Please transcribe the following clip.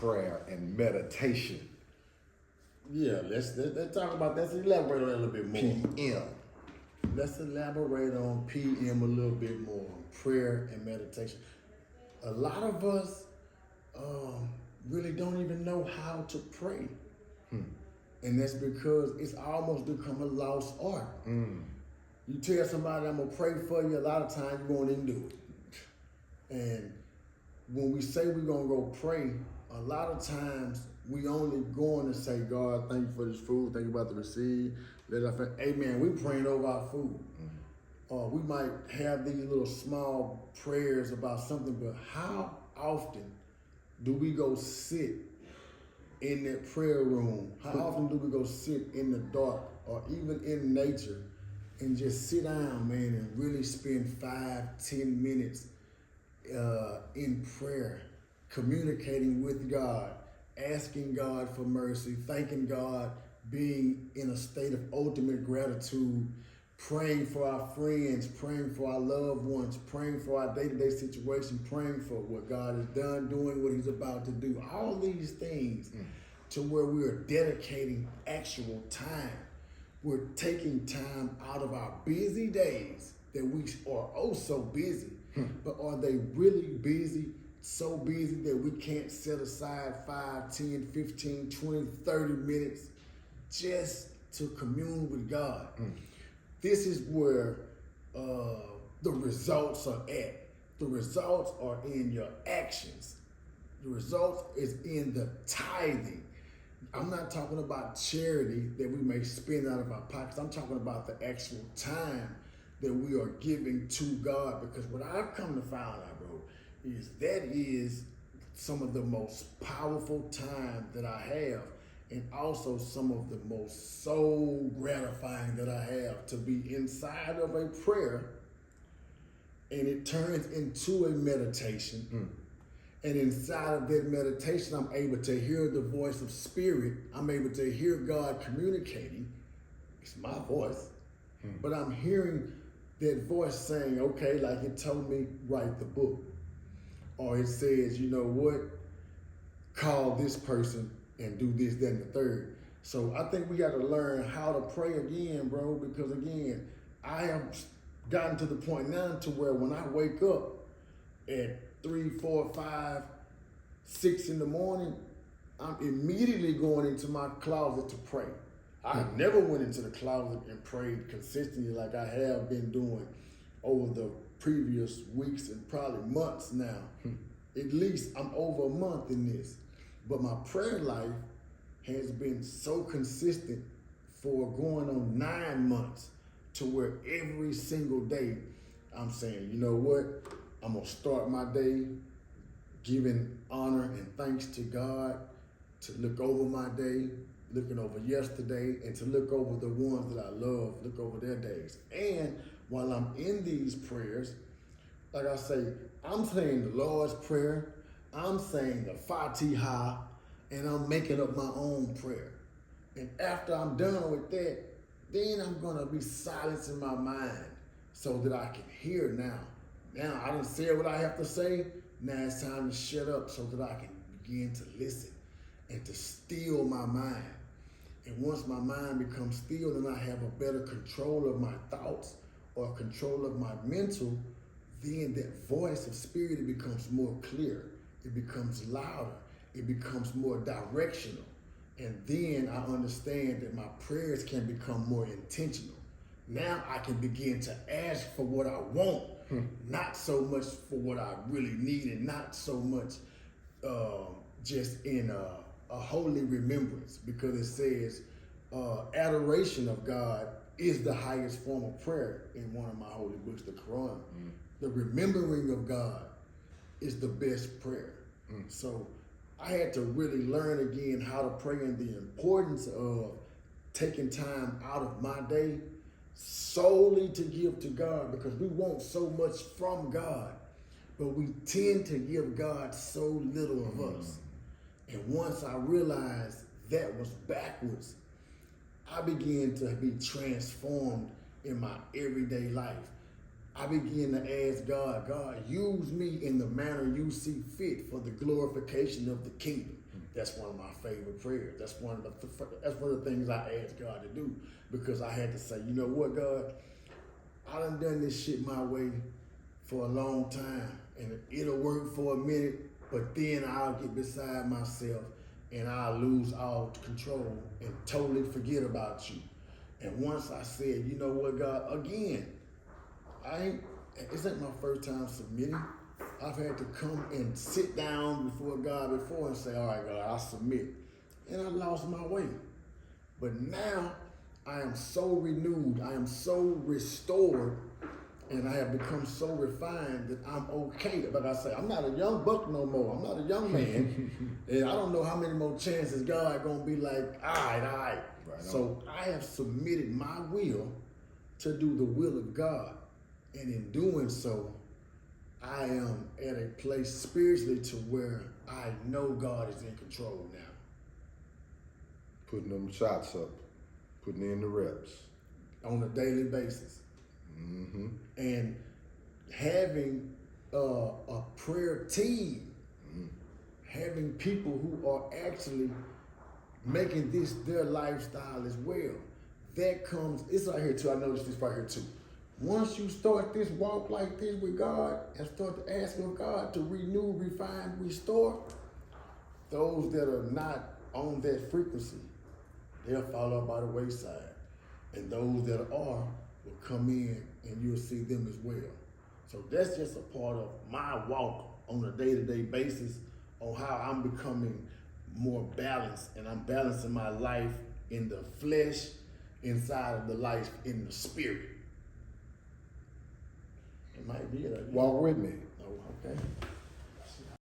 prayer and meditation. Yeah, let's talk about that. Let's elaborate on that a little bit more. PM. Let's elaborate on PM a little bit more, prayer and meditation. A lot of us really don't even know how to pray. And that's because it's almost become a lost art. You tell somebody, I'm going to pray for you, a lot of times you won't even do it. And when we say we're going to go pray, a lot of times we only going to say, God, thank you for this food, thank you about to receive. Amen. We praying over our food. We might have these little small prayers about something, but how often do we go sit in that prayer room? How often do we go sit in the dark or even in nature and just sit down, man, and really spend 5-10 minutes in prayer, communicating with God, asking God for mercy, thanking God, being in a state of ultimate gratitude, praying for our friends, praying for our loved ones, praying for our day-to-day situation, praying for what God has done, doing what he's about to do. All these things to where we are dedicating actual time. We're taking time out of our busy days that we are oh so busy, but are they really busy? So busy that we can't set aside 5, 10, 15, 20, 30 minutes just to commune with God. This is where the results are at. The results are in your actions. The results is in the tithing. I'm not talking about charity that we may spend out of our pockets. I'm talking about the actual time that we are giving to God. Because what I've come to find out, bro, is that is some of the most powerful time that I have, and also some of the most soul gratifying that I have, to be inside of a prayer and it turns into a meditation. And inside of that meditation, I'm able to hear the voice of spirit. I'm able to hear God communicating. It's my voice, but I'm hearing that voice saying, okay, like it told me, write the book. Or it says, you know what, call this person and do this, that, and the third. So I think we got to learn how to pray again, bro, because again, I have gotten to the point now to where when I wake up at 3, 4, 5, 6 in the morning, I'm immediately going into my closet to pray. I never went into the closet and prayed consistently like I have been doing over the previous weeks and probably months now. At least I'm over a month in this. But my prayer life has been so consistent for going on 9 months, to where every single day I'm saying, you know what? I'm gonna start my day giving honor and thanks to God, to look over my day, looking over yesterday, and to look over the ones that I love, look over their days. And while I'm in these prayers, like I say, I'm saying the Lord's Prayer, I'm saying the Fatiha, and I'm making up my own prayer. And after I'm done with that, then I'm gonna be silencing my mind so that I can hear now. Now I done said what I have to say, now it's time to shut up so that I can begin to listen and to still my mind. And once my mind becomes still, then I have a better control of my thoughts or control of my mental, then that voice of spirit, it becomes more clear, it becomes louder, it becomes more directional. And then I understand that my prayers can become more intentional. Now I can begin to ask for what I want, not so much for what I really need, and not so much just in a holy remembrance, because it says adoration of God is the highest form of prayer in one of my holy books, the Quran. The remembering of God is the best prayer. So I had to really learn again how to pray, and the importance of taking time out of my day solely to give to God, because we want so much from God, but we tend to give God so little of us. And once I realized that was backwards, I began to be transformed in my everyday life. I began to ask God, God, use me in the manner you see fit for the glorification of the kingdom. That's one of my favorite prayers. That's one of the things I asked God to do, because I had to say, you know what, God, I done this shit my way for a long time, and it'll work for a minute, but then I'll get beside myself and I'll lose all control and totally forget about you. And once I said, you know what, God, again, this ain't my first time submitting. I've had to come and sit down before God before and say, all right, God, I submit. And I lost my way. But now I am so renewed, I am so restored, and I have become so refined that I'm okay. Like I say, I'm not a young buck no more. I'm not a young man. And I don't know how many more chances God gonna be like, all right. Right on. So I have submitted my will to do the will of God. And in doing so, I am at a place spiritually to where I know God is in control now. Putting them shots up, putting in the reps. On a daily basis. Mm-hmm. And having a prayer team, having people who are actually making this their lifestyle as well. That comes, it's right here too, I noticed this right here too. Once you start this walk like this with God and start to ask of God to renew, refine, restore, those that are not on that frequency, they'll fall off by the wayside. And those that are will come in and you'll see them as well. So that's just a part of my walk on a day-to-day basis on how I'm becoming more balanced, and I'm balancing my life in the flesh, inside of the life in the spirit. It might be it. Walk with me. Oh, okay.